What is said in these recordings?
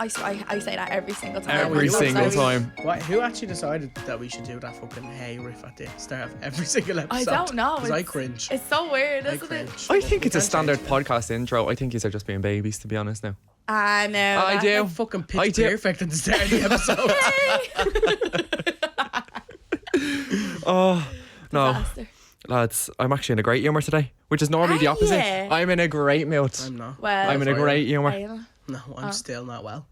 I say that every single time. Every single time. Who actually decided that we should do that fucking hey riff at the start of every single episode? I don't know. Because I cringe. It's so weird, isn't it? I think it's a standard podcast intro. I think you are just being babies, to be honest now. I know. I do. Like fucking pitch perfect at the start of the episode. Oh, no. Disaster. Lads, I'm actually in a great humour today, which is normally the opposite. Yeah. I'm in a great mood. I'm not. Well, I'm in a great humour. No, I'm still not well.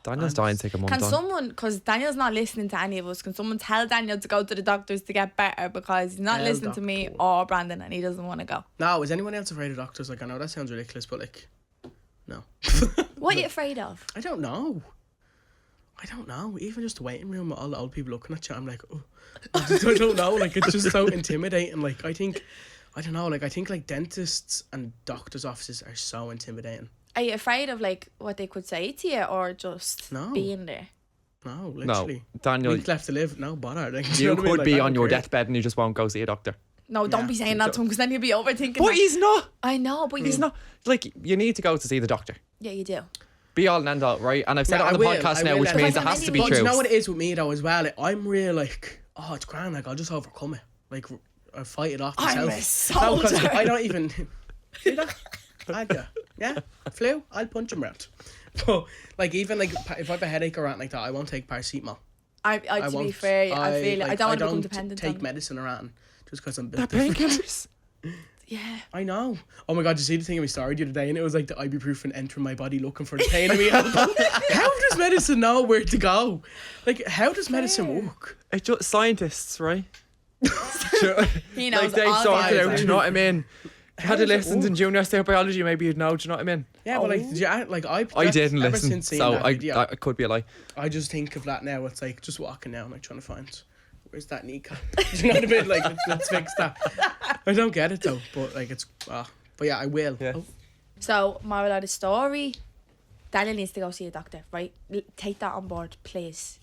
Daniel's dying to take a month Can on. someone, because Daniel's not listening to any of us, can someone tell Daniel to go to the doctors to get better, because he's not listening to me or Brandon and he doesn't want to go. No, is anyone else afraid of doctors? Like, I know that sounds ridiculous, but like, no. What are you afraid of? I don't know. Even just the waiting room with all the old people looking at you, I'm like, oh, I don't know. Like, it's just so intimidating. Like, I think like dentists and doctors' offices are so intimidating. Are you afraid of like what they could say to you or just being there? No, literally. No, Daniel. Week left to live, no bother. Like, You could be on your deathbed and you just won't go see a doctor. No, don't be saying that to him, because then he'll be overthinking. But he's not. I know, but He's not. Like, you need to go to see the doctor. Yeah, you do. Be all and end all, right? And I've said it on the podcast now, which means it has to be But true. you know what it is with me though as well? Like, I'm real like, oh, it's grand. Like, I'll just overcome it. Like, I fight it off myself. I'm a soldier. No, because I don't even. See that? Yeah, flu. I'll punch him round. But like, even like, if I have a headache or anything like that, I won't take paracetamol. To be fair, I feel it. I don't want to become dependent. Take medicine or anything just because I'm That painkillers. Yeah. I know. Oh my god, did you see the thing in my story the other day? And it was like the ibuprofen entering my body looking for the pain in me. How does medicine know where to go? Like, how does medicine work? It's just scientists, right? He knows like they all sorted the out, do you know what I mean? Had a lessons in junior state biology, maybe you'd know, do you know what I mean? Yeah, but like, did you, like I didn't ever listen, since seeing so that video, that could be a lie. I just think of that now. It's like just walking down, like trying to find where's that kneecap. Do you know what I mean? Like, let's fix that. I don't get it though, but like it's. But yeah, I will. Yeah. Oh. So, moral of the story, Daniel needs to go see a doctor, right? Take that on board, please.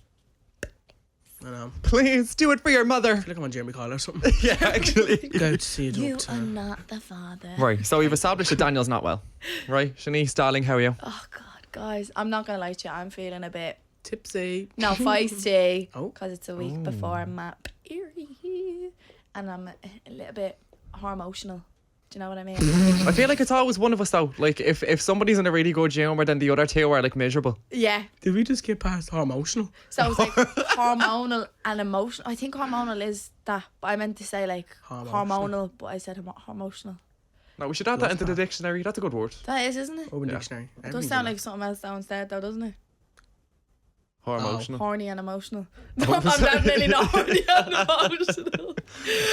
I know. Please do it for your mother. I feel like I'm on Jeremy Kyle or something. Yeah, actually. Go to see a You doctor. are not the father. Right, so we've established that Daniel's not well. Right, Shanice, darling, how are you? Oh, God, guys. I'm not going to lie to you. I'm feeling a bit... Tipsy. No, feisty. Oh. Because it's a week before my period. And I'm a little bit hormotional. Do you know what I mean? I feel like it's always one of us though. Like if somebody's in a really good humour, then the other two are like miserable. Yeah. Did we just get past hormotional? So it's like hormonal and emotional. I think hormonal is that, but I meant to say like hormonal, but I said hormotional. No, we should add that into the dictionary. That's a good word. That is, isn't it? Urban Yeah. Dictionary. It does sound like something else downstairs though, doesn't it? Hormotional. Horny and emotional. No, I'm definitely not horny and emotional.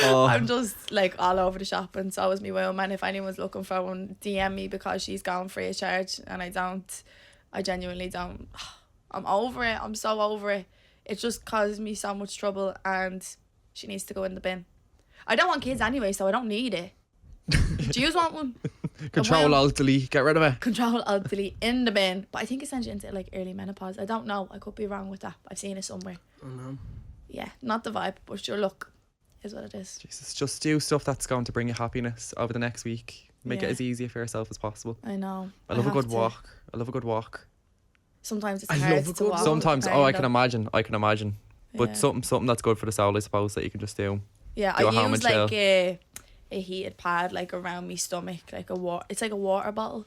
I'm just like all over the shop, and so is me woman. If anyone's looking for one, DM me, because she's going free of charge, and I genuinely don't. I'm over it. I'm so over it. It just causes me so much trouble, and she needs to go in the bin. I don't want kids anyway, so I don't need it. Do you want one? Control Alt Delete, get rid of it. Control Alt Delete in the bin. But I think it sends you into like early menopause. I don't know. I could be wrong with that. I've seen it somewhere. Oh no. Yeah, not the vibe, but sure, look, is what it is. Jesus, just do stuff that's going to bring you happiness over the next week. Make it Yeah. as easy for yourself as possible. I know. I love a have good to. walk. I love a good walk. Sometimes it's I hard love a to good walk. Sometimes, kind I of. can imagine. But Yeah. something that's good for the soul, I suppose, that you can just do. Yeah, do at I home use and like chill. a heated pad like around my stomach, like it's like a water bottle,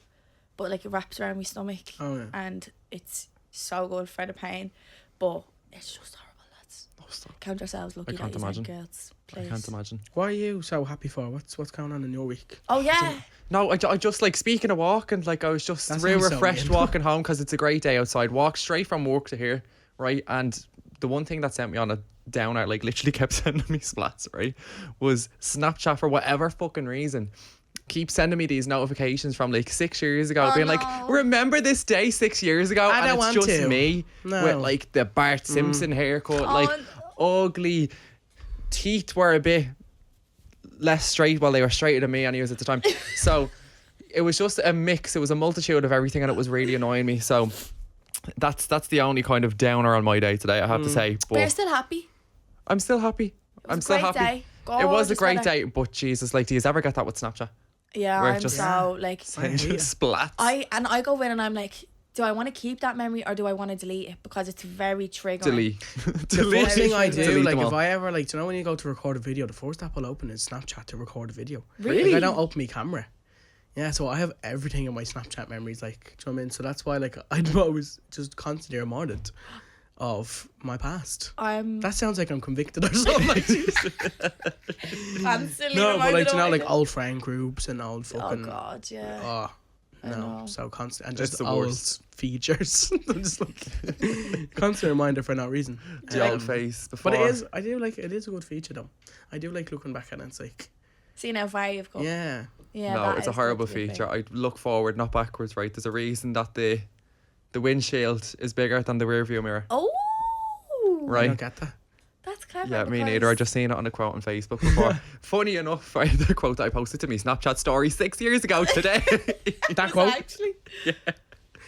but like it wraps around my stomach. Oh yeah. And it's so good for the pain, but it's just horrible, lads. Count yourselves lucky I can't that you imagine. girls, please. I can't imagine. What are you so happy for? What's going on in your week? Oh yeah. No, I just like, speaking of walking, like I was just That real sounds so refreshed weird. walking home because it's a great day outside. Walked straight from work to here, right? And the one thing that sent me on a downer, like literally kept sending me splats, right, was Snapchat, for whatever fucking reason, keep sending me these notifications from like 6 years ago, being like, remember this day 6 years ago? I And don't it's want just to. me No. with like the Bart Simpson haircut, like ugly teeth were a bit less straight. Well, they were straighter than me anyways at the time. So it was just a mix. It was a multitude of everything, and it was really annoying me. So that's the only kind of downer on my day today, I have to say. But you're But still happy. I'm still happy. I'm a still great happy. day. It was a Gorgeous great weather. day, but Jesus, like, do you ever get that with Snapchat? Yeah, Where it I'm just- so like Send you splats. I go in and I'm like, do I want to keep that memory or do I want to delete it? Because it's very triggering. Delete. The first thing I do, Delete like them if all. I ever like, do you know when you go to record a video, the first app I'll open is Snapchat to record a video. Really? Like, I don't open my camera. Yeah, so I have everything in my Snapchat memories, like, do you know what I mean? So that's why, like, I'm always just constantly reminded of my past. That sounds like I'm convicted or something. Like, Constantly no, but like, reminded you know, of like it. old friend groups and old fucking. Oh God, yeah. Oh, I know. no, so constant and It's just the old worst. features. I'm just like constant reminder for no reason. The old face before. But it is. I do like it. Is a good feature though. I do like looking back at it. It's like, Seeing how far you've come. yeah. Yeah. No, that it's a is horrible good to be feature. fair. I look forward, not backwards, right? There's a reason that the windshield is bigger than the rear view mirror. Oh. I Right? don't get that. That's clever. Yeah, me because- neither. I just seen it on a quote on Facebook before. Funny enough, right, the quote that I posted to me Snapchat story 6 years ago today. That quote. Actually. Yeah.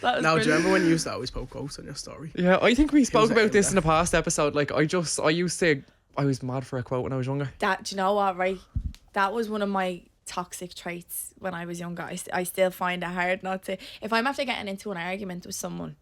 That was Now, do you brilliant. remember when you used to always post quotes on your story? Yeah, I think we spoke was about this that? in a past episode. Like, I was mad for a quote when I was younger. That, do you know what, right? That was one of my toxic traits when I was younger. I still find it hard not to. If I'm after getting into an argument with someone,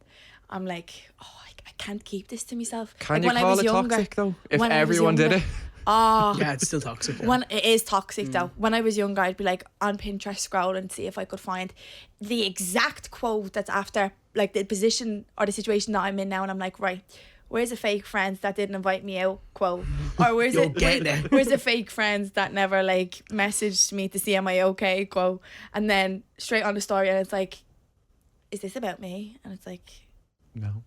I'm like, oh, I can't keep this to myself. Can like you when I call was it younger, toxic though? If when I was everyone did younger- it. Oh, Yeah, it's still toxic. Yeah. when it is toxic though. When I was younger, I'd be like on Pinterest scrolling to see if I could find the exact quote that's after like the position or the situation that I'm in now, and I'm like, right, where's the fake friends that didn't invite me out quote, or where's You'll get there. where's the fake friends that never like messaged me to see am I okay quote, and then straight on the story, and it's like, is this about me? And it's like, No.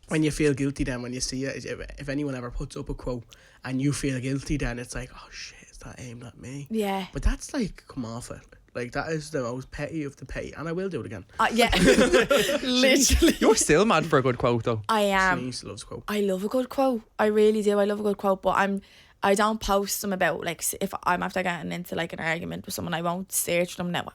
When you feel guilty, then when you see it, if anyone ever puts up a quote and you feel guilty, then it's like, oh shit, is that aimed at me? yeah, But that's like, come off it. Like, that is the most petty of the petty, and I will do it again. yeah, literally. You're still mad for a good quote though. I am. Denise loves quote. I love a good quote. I really do. I love a good quote, but I don't post them about, like, if I'm after getting into like an argument with someone, I won't search them now.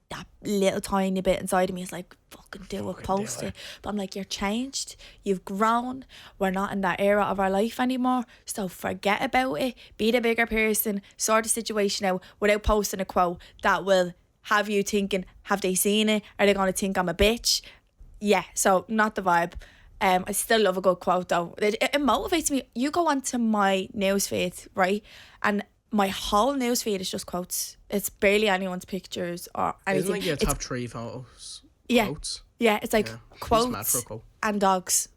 That little tiny bit inside of me is like, fucking do it, post it. But I'm like, you're changed, you've grown, we're not in that era of our life anymore, so forget about it, be the bigger person, sort the situation out without posting a quote that will have you thinking, have they seen it? Are they going to think I'm a bitch? Yeah, so not the vibe. I still love a good quote though. It motivates me. You go onto my newsfeed, right? And my whole newsfeed is just quotes. It's barely anyone's pictures or anything. Isn't like your It's- top 3 photos? Yeah. Quotes? yeah, it's like Yeah, he's mad for quotes a quote. and dogs.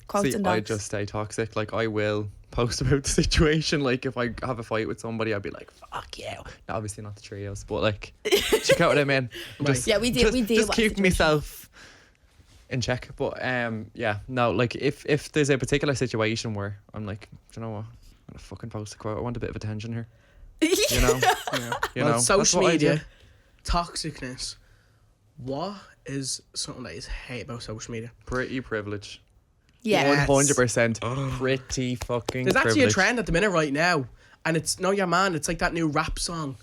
Quotes See, and dogs. I just stay toxic. Like, I will post about the situation. Like, if I have a fight with somebody, I'd be like, fuck you. No, obviously not the trios, but like, check out what I mean. Just, Yeah, we do- Just, we do just what keep situation. myself in check. But yeah, no, like, if there's a particular situation where I'm like, do you know what? I'm gonna fucking post a quote. I want a bit of attention here. You know? Yeah. You Well, know, that's social what I media, do. toxicness. What is something that is hate about social media? Pretty privilege. yeah. Yes. 100% pretty fucking There's actually privilege. a trend at the minute right now, and it's Know Your Man. It's like that new rap song.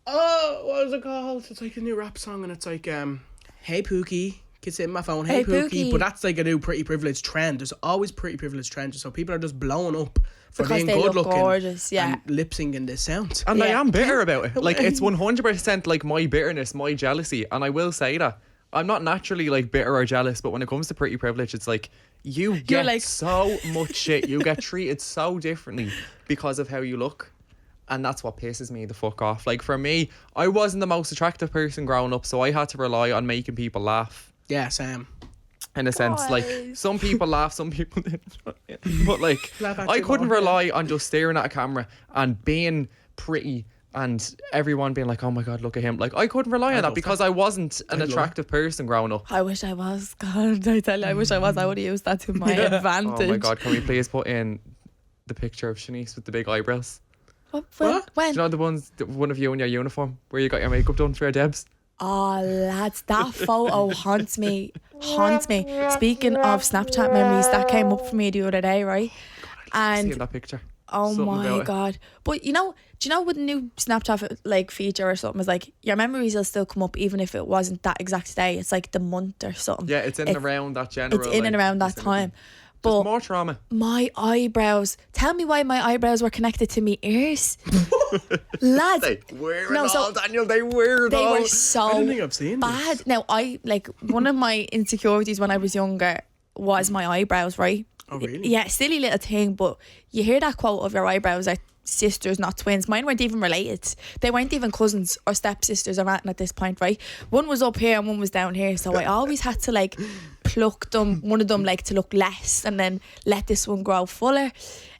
Oh, what is it called? It's like a new rap song, and it's like, hey Pookie, can sit in my phone, hey, Hey, Pookie. Pookie. But that's like a new pretty privileged trend. There's always pretty privileged trends, so people are just blowing up for Because being they good look looking, gorgeous, yeah. and lip syncing this sound. And I Yeah. am bitter about it. Like, it's 100% like my bitterness, my jealousy. And I will say that. I'm not naturally like bitter or jealous, but when it comes to pretty privilege, it's like you get like- so much shit. You get treated so differently because of how you look. And that's what pisses me the fuck off. Like, for me, I wasn't the most attractive person growing up, so I had to rely on making people laugh. Yeah, Sam. In a sense, like, Guys. some people laugh, some people didn't. But like, Laugh at I you couldn't more. rely on just staring at a camera and being pretty and everyone being like, oh my god, look at him. Like, I couldn't rely on that love because that. I wasn't an love attractive person growing up. I wish I was. God, I tell you, I wish I was. I would have used that to my advantage. Oh my god, can we please put in the picture of Shanice with the big eyebrows? When? What? When? Do you know one of you in your uniform where you got your makeup done for your Debs? Oh, lads, that photo haunts me. Haunts me. Speaking of Snapchat memories, that came up for me the other day, right? Seeing And that picture. oh Something my about it. god! But do you know with the new Snapchat like feature or something is like your memories will still come up even if it wasn't that exact day. It's like the month or something. Yeah, it's in and around that general. It's in and like, around that vicinity. time. But more trauma. my eyebrows. Tell me why my eyebrows were connected to me ears. Lads. They were No, so- Daniel. They were They were I so don't think I've seen bad. this. Now, one of my insecurities when I was younger was my eyebrows, right? Oh, really? Yeah, silly little thing, but you hear that quote of your eyebrows are sisters, not twins. Mine weren't even related. They weren't even cousins or stepsisters or anything at this point, right? One was up here and one was down here, so I always had to like pluck them, one of them like to look less and then let this one grow fuller.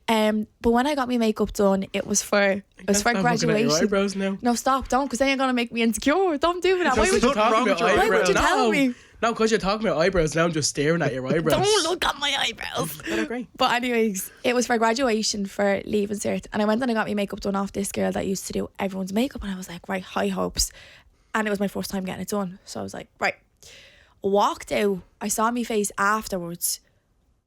But when I got my makeup done, it was for graduation. Your eyebrows now. No, stop, don't, because then you're gonna make me insecure. Don't do that. Why Because would you're you, talking wrong about with your why would you eyebrows. tell me? No, because you're talking about eyebrows now. I'm just staring at your eyebrows. Don't look at my eyebrows. They're great. But anyways, it was for graduation for leaving cert, and I went and I got my makeup done off this girl that used to do everyone's makeup, and I was like, right, high hopes. And it was my first time getting it done, so I was like, right. Walked out, I saw my face afterwards,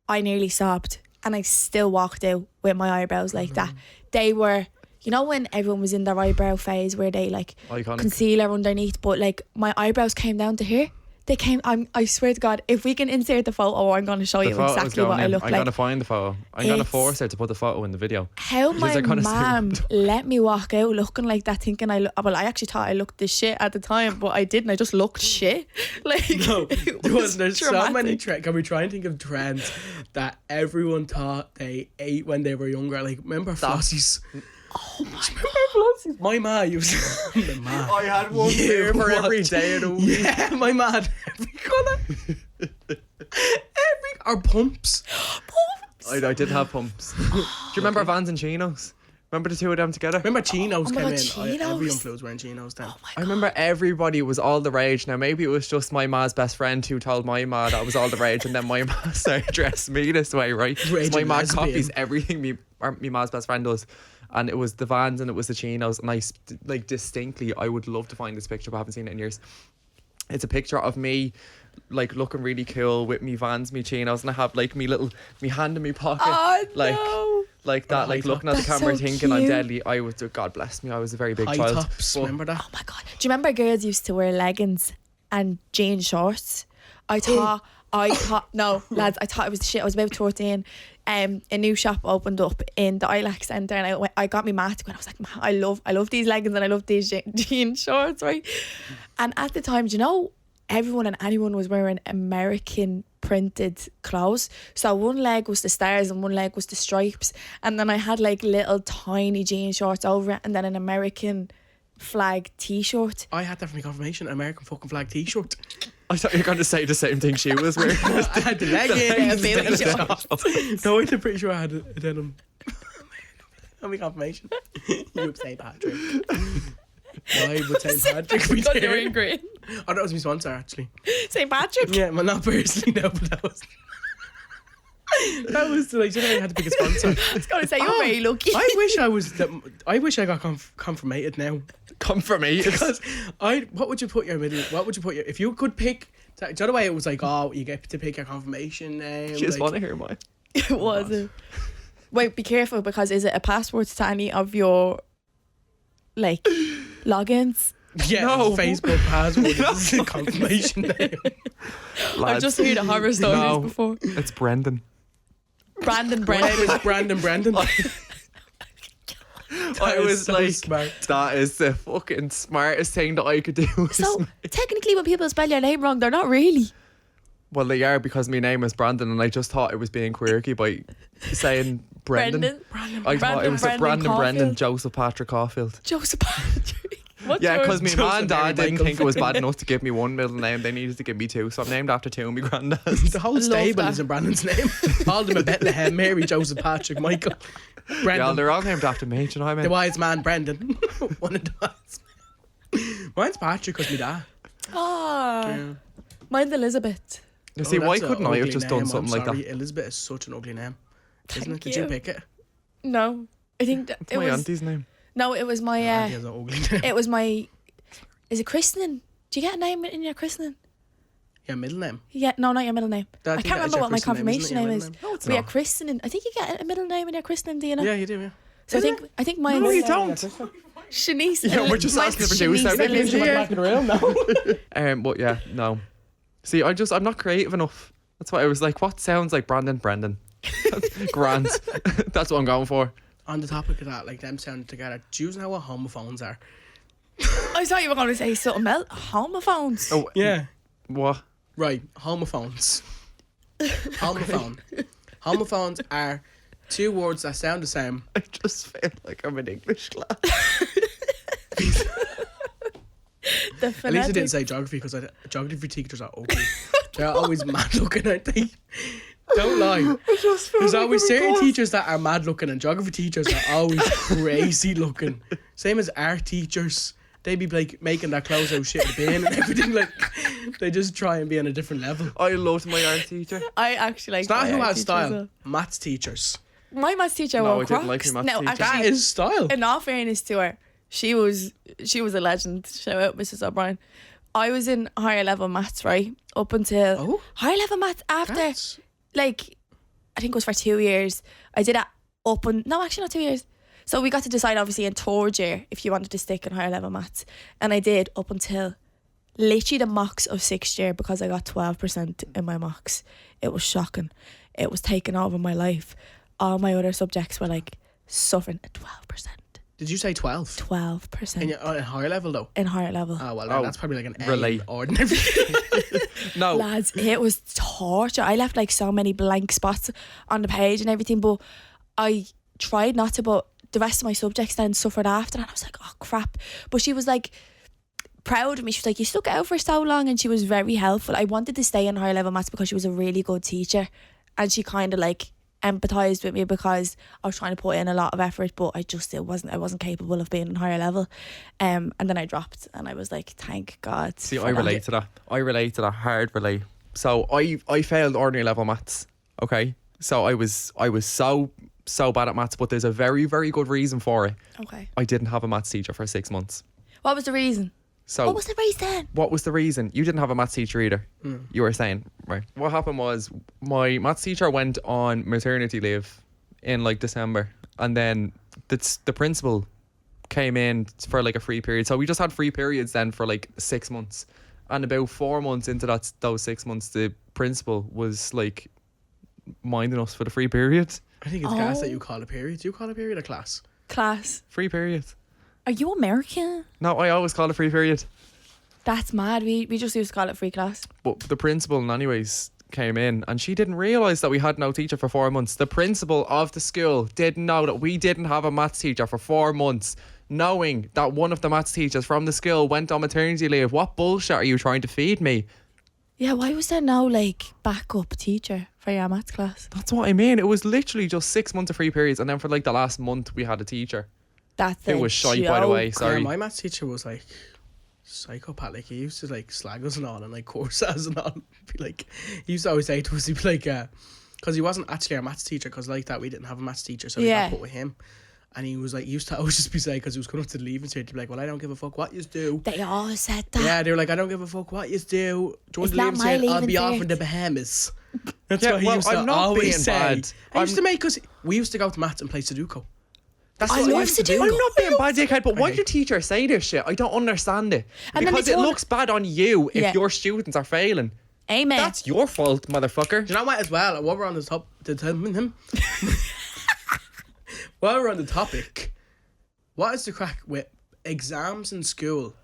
I nearly sobbed, and I still walked out with my eyebrows like that. They were, you know, when everyone was in their eyebrow phase where they like Iconic. concealer underneath, but like my eyebrows came down to here. They came. I swear to God, if we can insert the photo, I'm going to show The you photo's exactly going what I in. look I'm like. gonna find the photo. I'm gonna It's- force her to put the photo in the video. How Because my they're gonna see mum what- let me walk out looking like that, thinking well, I actually thought I looked this shit at the time, but I didn't. I just looked shit. Like, No, it was there's so many traumatic. Can we try and think of trends that everyone thought they ate when they were younger? Like, remember Flossies? Oh my God. Flossies? My ma used my ma. I had one You pair for every what? day of the week. Yeah, my ma had every colour. Or pumps. I did have pumps. Do you remember Vans and Chinos? Remember the two of them together? Remember chinos Oh my came God, in? chinos. Everyone was wearing chinos then. Oh my I God. remember everybody was all the rage. Now maybe it was just my ma's best friend who told my ma that was all the rage, and then my ma started dressing me this way, right? So my Raging ma lesbian. copies everything me ma's best friend does, and it was the Vans and it was the Chinos, and I like distinctly, I would love to find this picture, but I haven't seen it in years. It's a picture of me like looking really cool with me Vans, me Chinos, and I have like me hand in me pocket, Oh, like no. like that, Oh, like high looking at the top. camera That's so thinking I'm cute. deadly. I was, God bless me, I was a very big High child. tops, But remember that? Oh my God. Do you remember girls used to wear leggings and jean shorts? I thought, no, lads, I thought it was the shit. I was about 14. A new shop opened up in the Ilac Centre, and I got me mat to go, and I was like, "Ma, I love these leggings and I love these jean shorts, right?" And at the time, do you know, everyone and anyone was wearing American printed clothes. So one leg was the stars and one leg was the stripes, and then I had like little tiny jean shorts over it, and then an American flag t-shirt. I had that for my confirmation, an American fucking flag t-shirt. I thought you were going to say the same thing she was wearing. I had the leggings. Yeah, baby shorts. No, I'm pretty sure I had a denim. On my confirmation. You would say Patrick. Why would St. Patrick be Because you're there? in green. Oh, that was my sponsor, actually. St. Patrick. Yeah, well, not personally, no, but that was... That was like, you know, I had to pick a sponsor. I was going to say, you're very lucky. I wish I was. I wish I got confirmated now. Confirmation. Because what would you put your middle? What would you put your? If you could pick, do you know the way it was like? Oh, you get to pick your confirmation name. She just like, want to hear mine. It wasn't. Wait, be careful, because is it a password to any of your like logins? Yeah, No. Facebook password is a confirmation name. I've Lads. just heard the horror stories No. before. It's Brendan. Brandon My name Brennan. is Brandon. I was so like, smart. that is the fucking smartest thing that I could do. So technically, when people spell your name wrong, they're not really. Well, they are, because my name is Brandon, and I just thought it was being quirky by saying Brendan. I thought it was a Brandon Caulfield. Joseph Patrick Caulfield. Joseph Patrick. What's Yeah, yours? because my Joseph mum and dad Mary didn't Michael think it was bad Finn. enough to give me one middle name. They needed to give me two, so I'm named after two of my granddads. The whole love stable that. is in Brandon's name. All of them are Bethlehem, Mary, Joseph, Patrick, Michael, Yeah, Brendan. they're all named after me. Do you know what I The mean? wise man, Brendan. One of the wise. Mine's Patrick because my dad. Ah, Yeah. mine's Elizabeth. You see, why that's a couldn't I have ugly just name, done something I'm like sorry. that? Elizabeth is such an ugly name. Isn't Thank it? Did you you. pick it? No, I think that It's it my was. Oh, auntie's name. No, it was my. Auntie has an ugly name. It was my. Is it christening? Do you get a name in your christening? Yeah, middle name. Yeah, no, not your middle name. I I think can't that is remember your what my christening name, confirmation isn't it, name your is. middle No, it's But yeah, not. christening. I think you get a middle name in your christening, do you know? Yeah, you do, yeah. So I think mine's. No, you don't. Shanice. Yeah, we're just mine's asking the producer. Shanice Maybe it's Elizabeth. of the room now. But yeah, no. See, I'm not creative enough. That's why I was like, what sounds like Brendan? Grand. That's what I'm going for. On the topic of that, like them sounding together, do you know what homophones are? I thought you were going to say something else. Homophones. Oh, Yeah. what? Right, homophones. Homophones are two words that sound the same. I just feel like I'm in English class. At least I didn't say geography, because geography teachers are ugly. They're always mad looking, aren't they? Don't lie. There's always certain teachers that are mad looking, and geography teachers are always crazy looking. Same as art teachers. They be like making their clothes out shit in the bin and everything. Like, they just try and be on a different level. I loved my art teacher. I actually like. It's not my who art has teacher style. as well. Maths teachers. My maths teacher No, wore I didn't like Crocs. my maths teacher. That actually, is style. in all fairness to her, she was a legend. Shout out Mrs. O'Brien. I was in higher level maths, right? Up until higher level maths after like I think it was for 2 years. I did it no, actually not 2 years. So we got to decide obviously in third year if you wanted to stick in higher level maths. And I did up until literally the mocks of 6th year, because I got 12% in my mocks. It was shocking. It was taking over my life. All my other subjects were like suffering at 12%. Did you say 12? 12%. In higher level though? In higher level. Oh, well, that's probably like an A relate. in ordinary. No. Lads, it was torture. I left like so many blank spots on the page and everything, but I tried not to, but the rest of my subjects then suffered after, and I was like, oh crap. But she was like proud of me. She was like, you stuck it out for so long, and she was very helpful. I wanted to stay in higher level maths because she was a really good teacher, and she kind of like empathised with me because I was trying to put in a lot of effort, but I wasn't capable of being in higher level. And then I dropped, and I was like, thank God. See, I relate to that. Hard relate. So I failed ordinary level maths. Okay, so I was so bad at maths, but there's a very, very good reason for it. Okay. I didn't have a maths teacher for 6 months. What was the reason? So what was the reason? What was the reason? You didn't have a maths teacher either. You were saying, right? What happened was my maths teacher went on maternity leave in like December, and then the principal came in for like a free period. So we just had free periods then for like 6 months, and about 4 months into those 6 months, the principal was like minding us for the free period. I think it's gas that you call a period. Do you call a period a class? Class. Free period. Are you American? No, I always call it free period. That's mad. We just used to call it free class. But the principal anyways came in, and she didn't realise that we had no teacher for 4 months. The principal of the school didn't know that we didn't have a maths teacher for 4 months, knowing that one of the maths teachers from the school went on maternity leave. What bullshit are you trying to feed me? Yeah, why was there no like backup teacher for your maths class? That's what I mean. It was literally just 6 months of free periods, and then for like the last month we had a teacher. That's it was shite, by the way. Sorry. Yeah, my maths teacher was like psychopath. Like, he used to like slag us and all, and like course us and all. Be like, he used to always say to us, he'd be like, because he wasn't actually our maths teacher, because like that we didn't have a maths teacher, so we got put with him. And he was like, he used to always just be saying, because he was coming up to the leaving cert, to be like, well, I don't give a fuck what you do. They all said that. Yeah, they were like, I don't give a fuck what you do. Join It's the not leaving my cert, I'll be leaving off cert. in the Bahamas. That's Yeah, what he well, used to I'm not always being say. bad. I used to make, because we used to go to maths and play Sudoku. That's I what love used to Sudoku. do. I'm not being bad, dickhead, but why Okay. did your teacher say this shit? I don't understand it. And then Because they it told- looks bad on you if Yeah. your students are failing. Amen. That's your fault, motherfucker. Do you know what as well? While we're on the while we're on the topic, what is the crack with exams in school?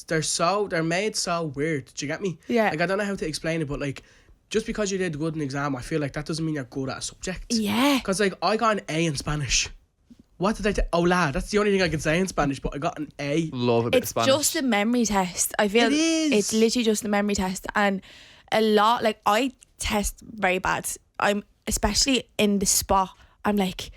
They're made so weird. Do you get me? Yeah. Like, I don't know how to explain it, but like, just because you did good in an exam, I feel like that doesn't mean you're good at a subject. Yeah. Because like, I got an A in Spanish. What did I take? Oh, lad, that's the only thing I can say in Spanish, but I got an A. Love a bit of It's Spanish. just a memory test. I feel It is. it's literally just a memory test, and a lot like I test very bad. I'm especially in the spot. I'm like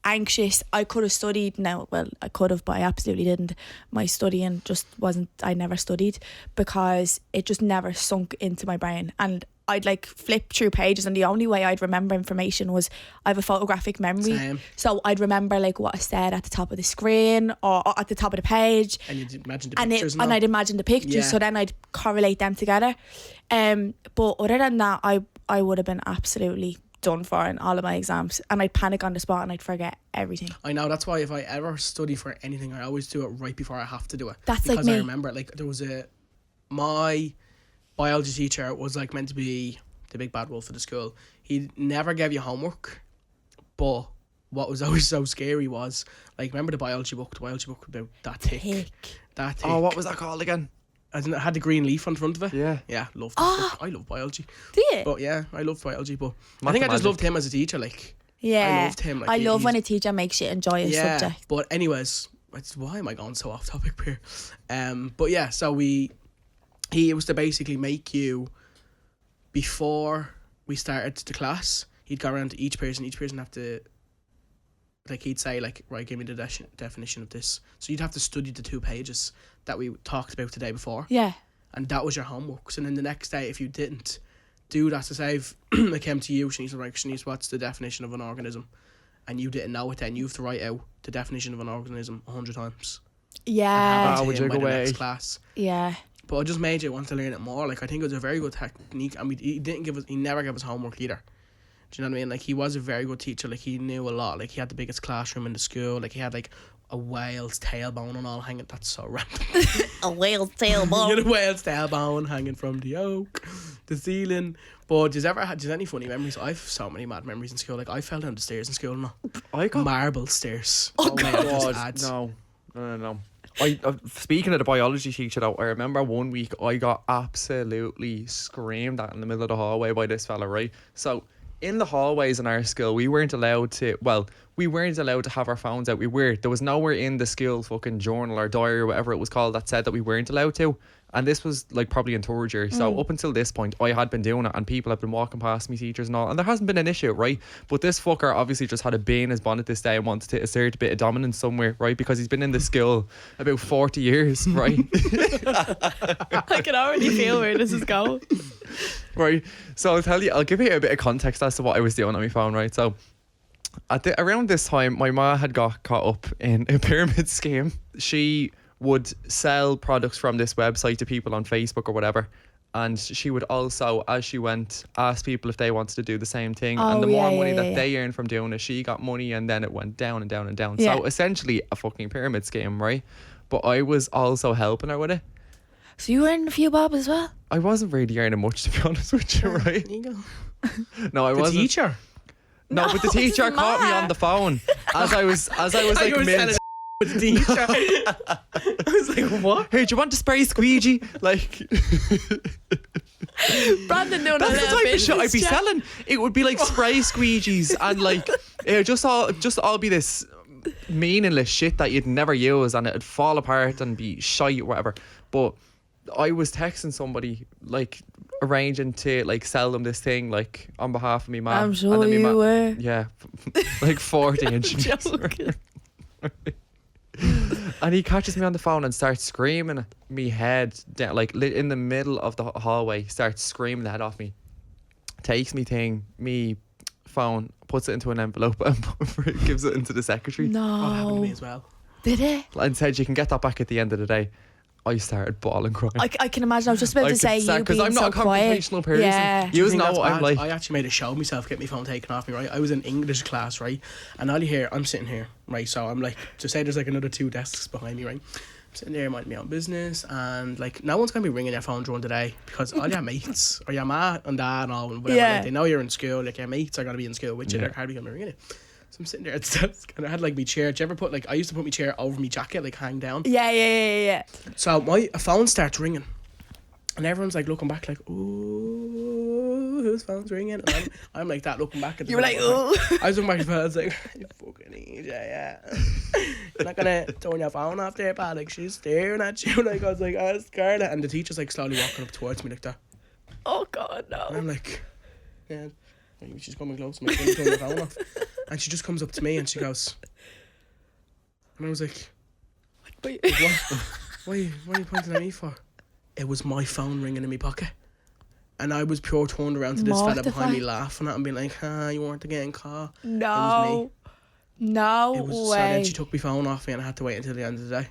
anxious. I could have studied now. Well, I could have, but I absolutely didn't. My studying just wasn't. I never studied because it just never sunk into my brain, and I'd like flip through pages, and the only way I'd remember information was I have a photographic memory. Same. So I'd remember like what I said at the top of the screen or at the top of the page. And you'd imagine the And, pictures and I'd imagine the pictures, Yeah. so then I'd correlate them together. But other than that, I would have been absolutely done for in all of my exams, and I'd panic on the spot and I'd forget everything. I know, that's why if I ever study for anything, I always do it right before I have to do it. That's like because I me. remember, like, there was my biology teacher was like meant to be the big bad wolf of the school. He never gave you homework, but what was always so scary was, like, remember the biology book? The biology book was about that thick. That thick. Oh, what was that called again? It had the green leaf on front of it. Yeah. Loved that book. I love biology. Do you? But yeah, I loved biology. But I think I just loved him as a teacher. Like, yeah. I loved him. Like, I love when a teacher makes you enjoy a subject. But anyways, why am I going so off topic here? But yeah, so he was to basically make you, before we started the class, he'd go around to each person have to, like, he'd say, like, right, give me the definition of this. So you'd have to study the 2 pages that we talked about the day before. Yeah. And that was your homework. So then the next day, if you didn't do that, to say, if I came to you, Shanice, what's the definition of an organism? And you didn't know it, then you have to write out the definition of an organism 100 times. Yeah. And would you by go the away? next class. Yeah. But it just made you want to learn it more. Like, I think it was a very good technique. And he never gave us homework either. Do you know what I mean? Like, he was a very good teacher. Like, he knew a lot. Like, he had the biggest classroom in the school. Like, he had, like, a whale's tailbone and all hanging. That's so random. A whale's You had tailbone. a whale's tailbone hanging from the oak, the ceiling. But does any funny memories? I have so many mad memories in school. Like, I fell down the stairs in school. No, I got marble stairs. Oh, God, no. Speaking of the biology teacher, though, I remember one week I got absolutely screamed at in the middle of the hallway by this fella, right? So in the hallways in our school, we weren't allowed to have our phones out. There was nowhere in the school fucking journal or diary or whatever it was called that said that we weren't allowed to. And this was like probably in third year. So up until this point, I had been doing it and people have been walking past me, teachers and all, and there hasn't been an issue, right? But this fucker obviously just had a bee in his bonnet this day and wanted to assert a bit of dominance somewhere, right? Because he's been in the school about 40 years, right? I can already feel where this is going. Right. So I'll give you a bit of context as to what I was doing on my phone, right? So around this time, my ma had got caught up in a pyramid scheme. She would sell products from this website to people on Facebook or whatever, and she would also, as she went, ask people if they wanted to do the same thing. And the more money that they earned from doing it, she got money, and then it went down and down and down. So essentially a fucking pyramid scheme, right? But I was also helping her with it. So you earned a few bob as well? I wasn't really earning much, to be honest with you, right? There you go. No, I wasn't. The teacher? No, but the teacher caught me on the phone as I was like mid. With the teacher. I was like, what? Hey, do you want to spray squeegee? Like, Brandon doing that's a the little type of shit I'd be business selling. It would be like spray squeegees and like it would just all be this meaningless shit that you'd never use, and it'd fall apart and be shite or whatever. But I was texting somebody, like, arranging to like sell them this thing, like, on behalf of me mum. I'm sure you were. Yeah, like 40 inches. Joking. And he catches me on the phone and starts screaming at me head down, like in the middle of the hallway, starts screaming the head off me. Takes me phone, puts it into an envelope and gives it into the secretary. That happened to No. me as well. Did it? And said, you can get that back at the end of the day. I started bawling, crying. I can imagine. I was just about to say you because being I'm not so a quiet. confrontational person. Yeah. You think know that's what I'm bad? like. I actually made a show of myself, get my phone taken off me, right? I was in English class, right? And all you hear, I'm sitting here, right? So I'm like, to say there's like another 2 desks behind me, right? I'm sitting there minding my own business, and like, no one's going to be ringing your phone during the day because all your mates or your ma and dad and all, and whatever, Yeah. like, they know you're in school, like your mates are going to be in school with you, they're hardly going to be ringing you. So I'm sitting there at the desk, and I had like my chair. Do you ever put, like, I used to put my chair over my jacket, like hang down. Yeah. So my phone starts ringing, and everyone's like looking back, like, ooh, whose phone's ringing? And I'm like that, looking back at the You were like, phone. oh. I was looking back at the phone, I was like, you fucking idiot, yeah. You're not gonna turn your phone off there, pal. Like, she's staring at you. Like, I was like, oh, Scarlett. And the teacher's like slowly walking up towards me like that. Oh God, And no. I'm like, yeah, she's coming close to me, she's turning the phone off. And she just comes up to me and she goes, and I was like, Wait. what are you pointing at me for? It was my phone ringing in my pocket. And I was pure turned around to this fella behind me laughing at him, being like, you weren't getting caught. No. No It was, way. so then she took my phone off me and I had to wait until the end of the day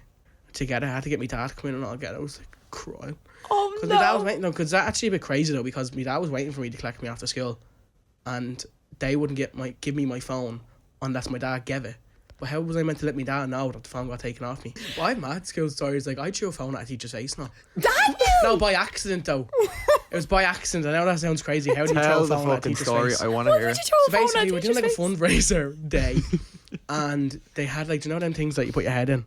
to get it. I had to get my dad to come in and all get it. I was like crying. Oh Because no. my dad was waiting, because that's actually a bit crazy though, because my dad was waiting for me to collect me after school. And they wouldn't give me my phone unless my dad gave it. But how was I meant to let my dad know that the phone got taken off me? Well, I have mad school stories. Like, I threw a phone at a teacher's face now. Dad, No, by accident though. It was by accident. I know that sounds crazy. How do you throw Tell a the phone at a fucking teacher's story. face? I want to hear it. So basically, we're doing like a fundraiser day, and they had like, do you know them things that you put your head in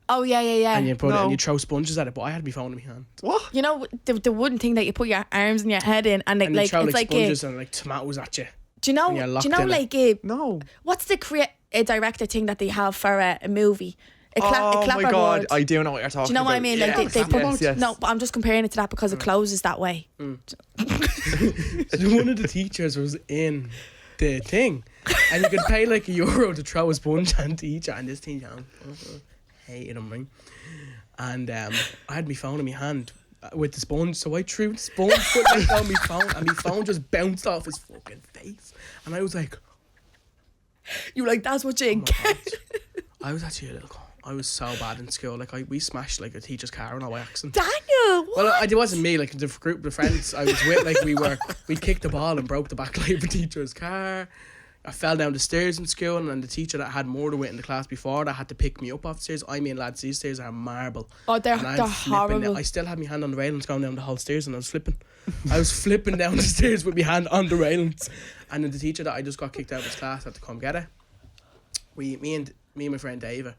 Oh yeah. and you put it and you throw sponges at it? But I had my phone in my hand. What? You know the wooden thing that you put your arms and your head in, and And like you throw it's like like sponges and like tomatoes at you. do you know and you're locked in it. like No. what's the a director thing that they have for a movie? A Oh my clapperboard. god, I do know what you're talking about. Do you know what I mean? Like Yes, they put yes. no, but I'm just comparing it to that because it closes that way. So one of the teachers was in the thing, and you could pay like €1 to throw a sponge at the teacher, and this teacher hated him, right? And I had my phone in my hand with the sponge, so I threw the sponge on my phone, and my phone just bounced off his fucking face, and I was like, You were like, that's what you get. I was actually a little. I was so bad in school. Like we smashed like a teacher's car on our by accident. Daniel, what? Well, it wasn't me. Like the group of friends I was with, like we kicked the ball and broke the back light of a teacher's car. I fell down the stairs in school, and then the teacher that had more to it in the class before that had to pick me up off the stairs. I mean, lads, these stairs are marble. Oh, they're And I'm flipping horrible. down. I still had my hand on the railings going down the whole stairs, and I was flipping. I was flipping down the stairs with my hand on the railings, and then the teacher that I just got kicked out of his class had to come get her. Me and my friend Dava,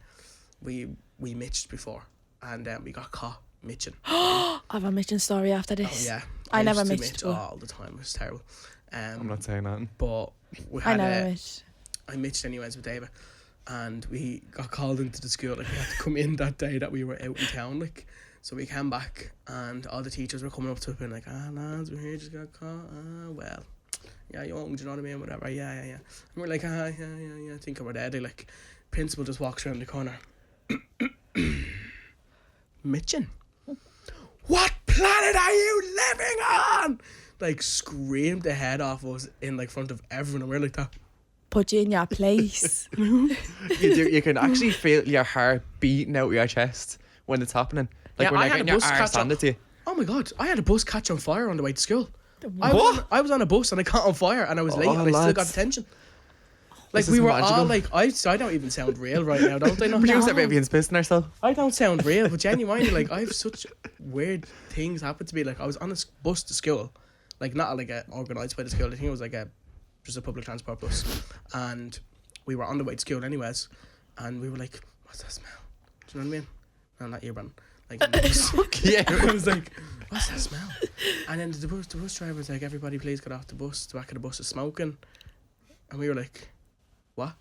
we mitched before, and we got caught mitching. I have a mission story after this. Oh yeah, I never used to mitched mitch before. all the time. It was terrible. I'm not saying that. But we I had never mitched. I mitched anyways with Dava, and we got called into the school. Like we had to come in that day that we were out in town. Like, so we came back, and all the teachers were coming up to us and like, lads, we're here, just got caught. Well, yeah, you won't, do you know what I mean? Whatever. Yeah. And we're like, yeah. I think we're dead. Like, principal just walks around the corner. Mitching. What planet are you living on? Like screamed the head off us in like front of everyone, and we're like that. Put you in your place. You can actually feel your heart beating out your chest when it's happening. Like Yeah, when I you're had getting a your bus arse catch handed up. to you. Oh my god, I had a bus catch on fire on the way to school. What? I was on a bus and I caught on fire and I was late and I still lads. got detention. Like This we is were magical. all like, I don't even sound real right now, don't I? No. Producer Vivian's pissing herself. I don't sound real, but genuinely, like I have such weird things happen to me. Like I was on a bus to school, like not like a organised by the school. I think it was like just a public transport bus, and we were on the way to school anyways, and we were like, "What's that smell?" Do you know what I mean? No, not ear brand. Like Yeah. I was like, "What's that smell?" And then the bus driver was like, "Everybody, please get off the bus. The back of the bus is smoking," and we were like, "What?"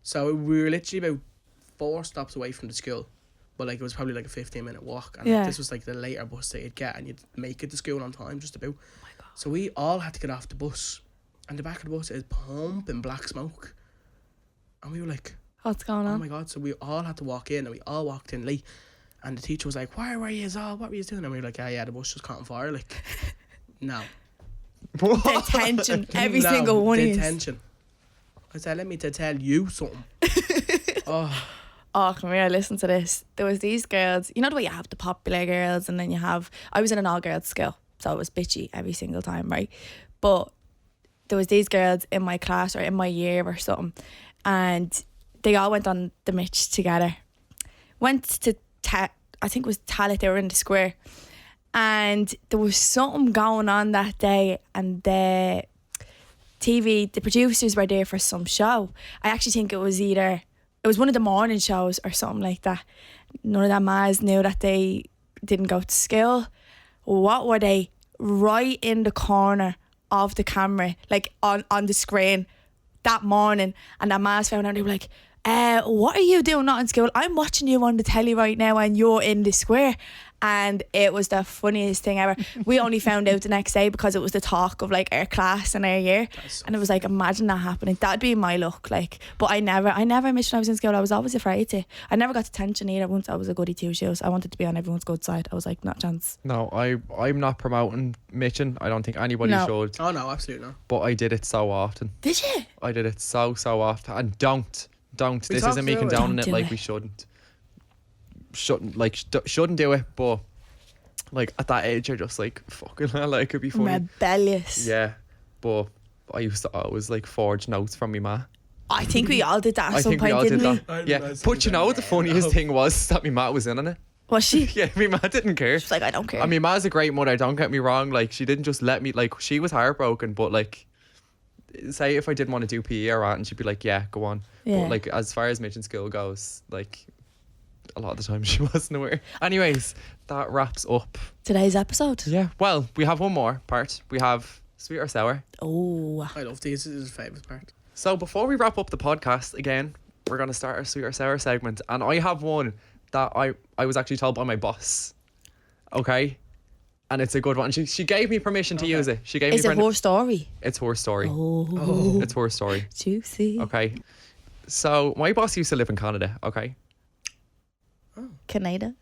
So we were literally about 4 stops away from the school, but like it was probably like a 15-minute walk, and Yeah. this was like the later bus that you'd get, and you'd make it to school on time, just about. Oh my God. So we all had to get off the bus, and the back of the bus is pumping black smoke, and we were like, What's going "Oh on? my god!" So we all had to walk in, and we all walked in late, and the teacher was like, "Where were you all? What were you doing?" And we were like, "Yeah, the bus just caught on fire." Like, no, Detention. Every No, single one of you. detention. I said, "Let me to tell you something." Oh. Oh, come here, listen to this. There was these girls, you know the way you have the popular girls and then you have, I was in an all-girls school, so it was bitchy every single time, right? But there was these girls in my class or in my year or something, and they all went on the Mitch together. Went to, I think it was Tallaght, they were in the square, and there was something going on that day, and the producers were there for some show. I actually think it was one of the morning shows or something like that. None of them ma's knew that they didn't go to school. What were they? Right in the corner of the camera, like on the screen that morning, and the ma's found out. They were like, what are you doing not in school? I'm watching you on the telly right now and you're in the square. And it was the funniest thing ever. We only found out the next day because it was the talk of like our class and our year. And it was like, imagine that happening. That'd be my luck. Like, but I never missed when I was in school. I was always afraid to. I never got detention either. Once I was a goody two shoes. I wanted to be on everyone's good side. I was like, not a chance. No, I'm not promoting mitching. I don't think anybody No. should. Oh no, absolutely not. But I did it so often. Did you? I did it so often. And don't. This talked isn't me about it. condoning Don't it do like it. we shouldn't. Shouldn't do it, but like at that age, you're just like, fucking hell, like, it could be funny. Rebellious. Yeah, but I used to always like forge notes from my ma. I think we all did that I at some think we point, all didn't did we? that. Yeah, but you know what the funniest thing was that my ma was in on it. Was she? Yeah, my ma didn't care. She's like, I don't care. I mean, ma's a great mother, don't get me wrong. Like, she didn't just let me, like, she was heartbroken, but like, say if I didn't want to do PE or and she'd be like, yeah, go on. Yeah. But like, as far as mission school goes, like, a lot of the time she wasn't aware. Anyways, that wraps up Today's episode. Yeah, well, we have one more part. We have sweet or sour. Oh. I love these. This is the favourite part. So before we wrap up the podcast, again, we're going to start our sweet or sour segment. And I have one that I was actually told by my boss. Okay? And it's a good one. She gave me permission to use it. She gave Is me it her story? It's her story. Oh. It's her story. Juicy. Okay. So my boss used to live in Canada, okay? Canada.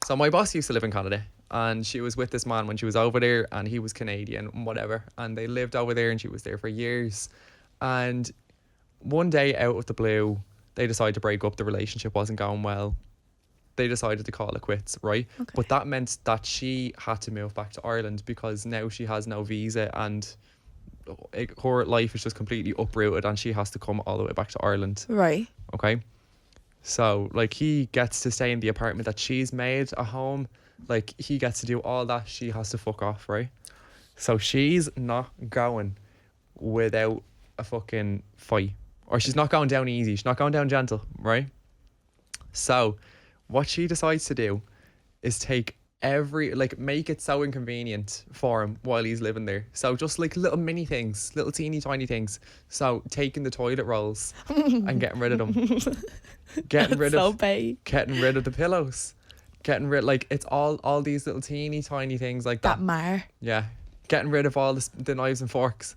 So my boss used to live in Canada, and she was with this man when she was over there, and he was Canadian and whatever, and they lived over there, and she was there for years. And one day out of the blue, they decided to break up. The relationship wasn't going well. They decided to call it quits, right? Okay. But that meant that she had to move back to Ireland because now she has no visa, and her life is just completely uprooted, and she has to come all the way back to Ireland. Right. Okay. So, like, he gets to stay in the apartment that she's made a home. Like, he gets to do all that. She has to fuck off, right? So she's not going without a fucking fight. Or she's not going down easy. She's not going down gentle, right? So what she decides to do is take make it so inconvenient for him while he's living there. So just like little mini things, little teeny tiny things. So taking the toilet rolls and getting rid of them. Getting rid of the pillows. Getting rid, like, it's all these little teeny tiny things like that. That mar. Yeah. Getting rid of all the knives and forks.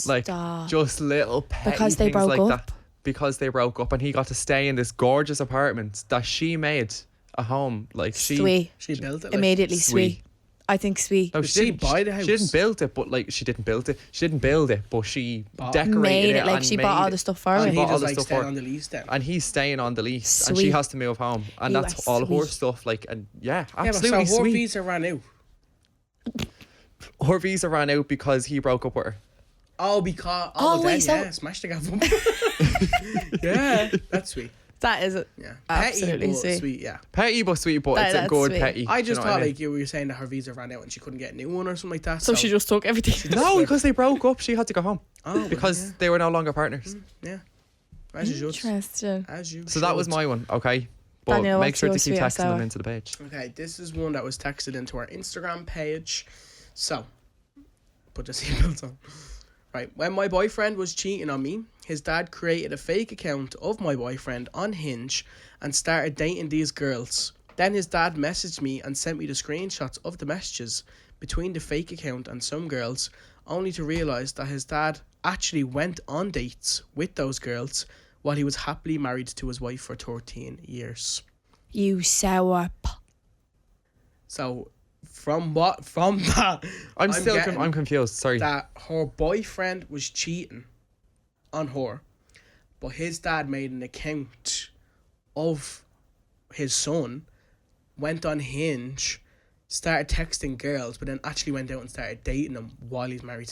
Like, Stop. just little petty Because they things broke like up. that. Because they broke up, and he got to stay in this gorgeous apartment that she made a home. Like, Sweet. She built it. Like, Immediately Sweet. sweet. I think sweet. No, Did she buy the house? She didn't build it, but like she didn't build it. She didn't build it, but she decorated Made it like and she made bought all it. the stuff for and it. he bought all just the like stuff staying for- on the lease then. And he's staying on the lease, and she Sweet. has to move home, and You that's are all her sweet. stuff. Like, and yeah, Yeah, but absolutely so her sweet. visa ran out. Her visa ran out because he broke up with her. Oh, because wait, so- yeah, smashed the gaff up. Yeah, that's sweet. That is it. Yeah, Absolutely but sweet. sweet. Yeah, Petty but sweet, but it's a That's good sweet. petty. I Do just you know what thought I mean? like you were saying that her visa ran out and she couldn't get a new one or something like that. So she just took everything. No, because they broke up. She had to go home well, because yeah. they were no longer partners. Yeah, as you should. Interesting. As you. So that was should. my one. Okay, but Daniel, make what's sure to your keep sweet or texting them sour? into the page. Okay, this is one that was texted into our Instagram page. So, put your seatbelts on. Right, when my boyfriend was cheating on me, his dad created a fake account of my boyfriend on Hinge and started dating these girls. Then his dad messaged me and sent me the screenshots of the messages between the fake account and some girls, only to realise that his dad actually went on dates with those girls while he was happily married to his wife for 13 years. You sour. So, from that, I'm confused. Sorry. that her boyfriend was cheating on her, but his dad made an account of his son, went on Hinge, started texting girls, but then actually went out and started dating them while he's married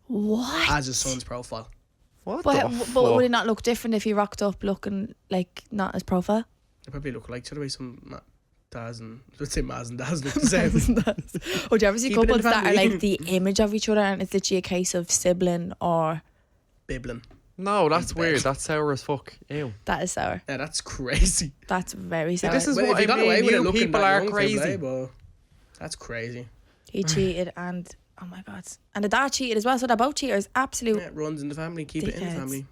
What? as his son's profile. What But the but would fuck? it not look different if he rocked up looking like not his profile? They probably look like the way some dads and let's say Maz and dads look the same. Or do you ever see Keep it in couples the that are family. like the image of each other and it's literally a case of sibling or Bibbling. No, that's Bed. weird. That's sour as fuck. Ew. that is sour. Yeah, that's crazy. That's very sour. this is Well, what if you I got mean, away with you it looking people that are young, fair crazy. play, but that's crazy. He cheated and oh my god. And the dad cheated as well, so they're both cheaters. Absolute. Yeah, it runs in the family. Keep it in the Dickheads. family.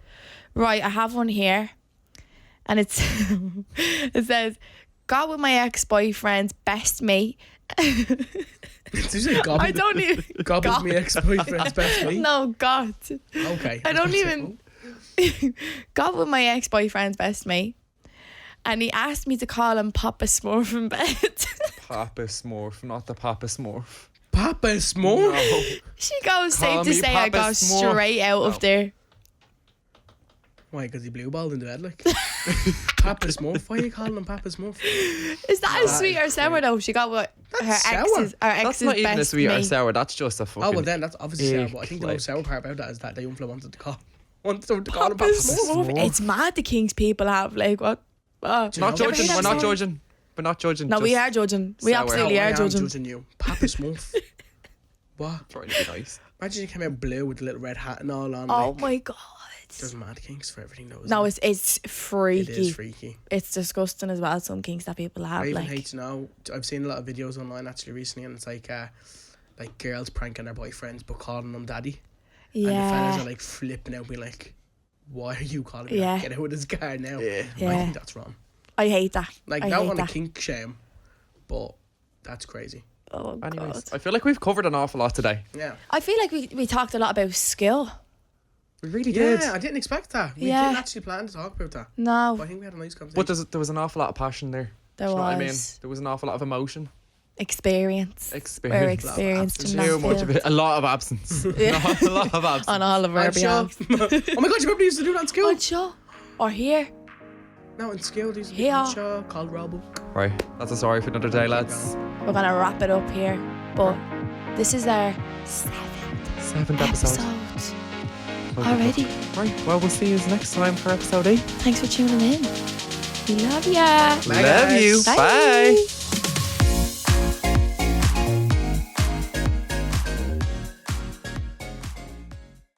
Right, I have one here. And it's it says, got with my ex-boyfriend's best mate. Did you say gobbled? I don't even Gobbles God. me ex-boyfriend's best mate. No, God. Okay. I don't even got with my ex-boyfriend's best mate. And he asked me to call him Papa Smurf in bed. Papa Smurf, not the Papa Smurf. Papa Smurf. No. She goes, Call safe to me say I Papa got Smurf. straight out No. of there. Why? Because he blue balled in the bed, like. Papa Smurf. Why are you calling him Papa Smurf? Is that a That sweet or is sour though? She got with her That's sour. ex's, her That's ex's not even a best sweet or mate. sour. That's just a fucking. Oh well, then that's obviously sour. But I think the like- most sour part about that is that the young fella wanted to call him Papa Papa Smurf. Smurf. It's mad the kings people have like what? Oh, Do you Not know- judging. Never We're heard not that judging. We're not judging. No, we just are judging. We sour. absolutely I are am judging. you. Papa Smurf. What? Trying to be nice. Imagine you came out blue with the little red hat and all on. Oh like, my god. there's mad kinks for everything though. No, isn't it's freaky. it is freaky. It's disgusting as well. Some kinks that people have. I even Like, hate to know. I've seen a lot of videos online actually recently, and it's like girls pranking their boyfriends but calling them daddy. And the fellas yeah, are like flipping out, being like, "Why are you calling me? Yeah. That? Get out of this car now." Yeah. I Yeah. think that's wrong. I hate that. Like, I not hate on a that. kink shame, but that's crazy. Oh Anyways, god. I feel like we've covered an awful lot today. Yeah. I feel like we talked a lot about skill. We really Yeah, did. I didn't expect that. We Yeah. didn't actually plan to talk about that. No, But I think we had a nice conversation. But there was an awful lot of passion there. there Do you know was what I mean? There was an awful lot of emotion. experience. We're Experience. experienced in Too that much of field. it. A lot of absence. Yeah. a lot of absence. On all of our I'm sure. behalf. Oh my god, you probably used to do that in school. On show or here. No, in school, there's a Yeah. show called Robo. Right. That's a story for another day, lads. We're gonna wrap it up here, but this is our 7th episode. Already. Right. Well, we'll see you next time for episode 8. Thanks for tuning in. We love ya. Bye, Love you. guys. Bye.